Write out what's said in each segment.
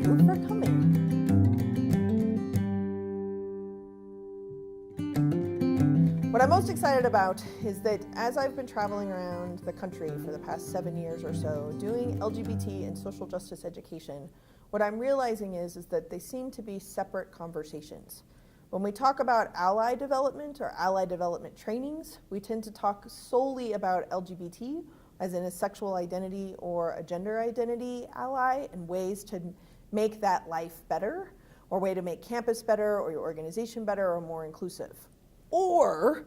you for coming. What I'm most excited about is that as I've been traveling around the country for the past 7 years or so, doing LGBT and social justice education, what I'm realizing is that they seem to be separate conversations. When we talk about ally development or ally development trainings, we tend to talk solely about LGBT, as in a sexual identity or a gender identity ally, and ways to make that life better, or way to make campus better, or your organization better, or more inclusive. Or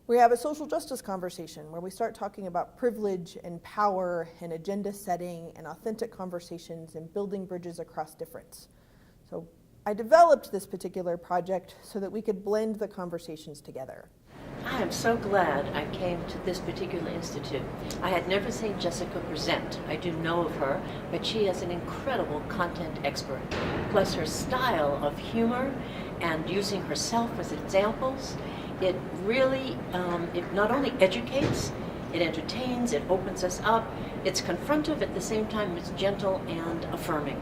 we have a social justice conversation where we start talking about privilege and power and agenda setting and authentic conversations and building bridges across difference. So I developed this particular project so that we could blend the conversations together. I am so glad I came to this particular institute. I had never seen Jessica present. I do know of her, but she is an incredible content expert. Plus her style of humor and using herself as examples, it really, it not only educates, it entertains, it opens us up, it's confrontive at the same time, it's gentle and affirming.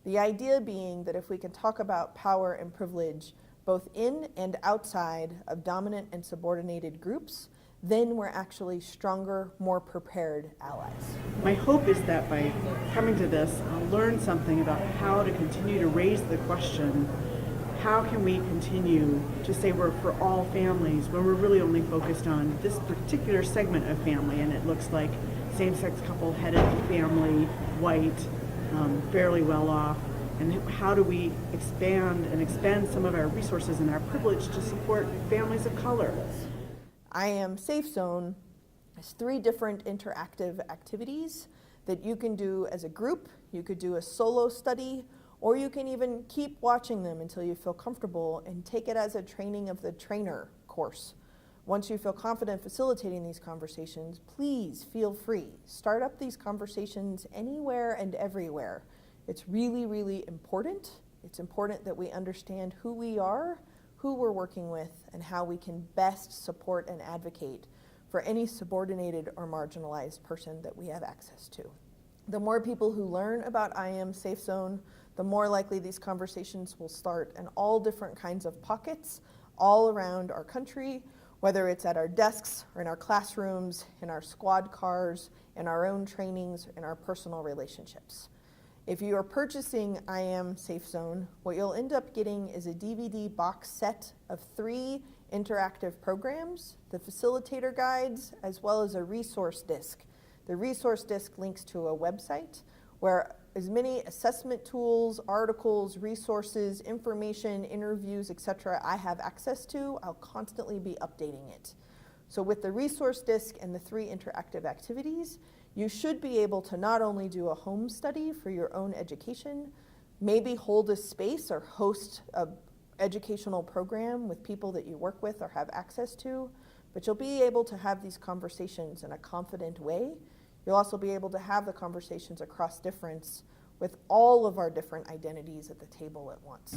The idea being that if we can talk about power and privilege both in and outside of dominant and subordinated groups, then we're actually stronger, more prepared allies. My hope is that by coming to this, I'll learn something about how to continue to raise the question, how can we continue to say we're for all families when we're really only focused on this particular segment of family, and it looks like same-sex couple, headed family, white, fairly well off, and how do we expand and expend some of our resources and our privilege to support families of color? I Am Safe Zone has 3 different interactive activities that you can do as a group. You could do a solo study, or you can even keep watching them until you feel comfortable and take it as a training of the trainer course. Once you feel confident facilitating these conversations, please feel free. Start up these conversations anywhere and everywhere. It's really, really important. It's important that we understand who we are, who we're working with, and how we can best support and advocate for any subordinated or marginalized person that we have access to. The more people who learn about I Am Safe Zone, the more likely these conversations will start in all different kinds of pockets all around our country, whether it's at our desks or in our classrooms, in our squad cars, in our own trainings, in our personal relationships. If you are purchasing I Am Safe Zone, what you'll end up getting is a DVD box set of 3 interactive programs, the facilitator guides, as well as a resource disc. The resource disc links to a website where as many assessment tools, articles, resources, information, interviews, etc. I have access to. I'll constantly be updating it. So with the resource disc and the 3 interactive activities, you should be able to not only do a home study for your own education, maybe hold a space or host an educational program with people that you work with or have access to, but you'll be able to have these conversations in a confident way. You'll also be able to have the conversations across difference with all of our different identities at the table at once.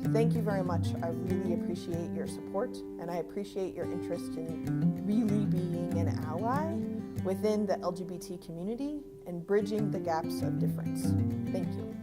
So thank you very much. I really appreciate your support, and I appreciate your interest in really being an ally within the LGBT community and bridging the gaps of difference. Thank you.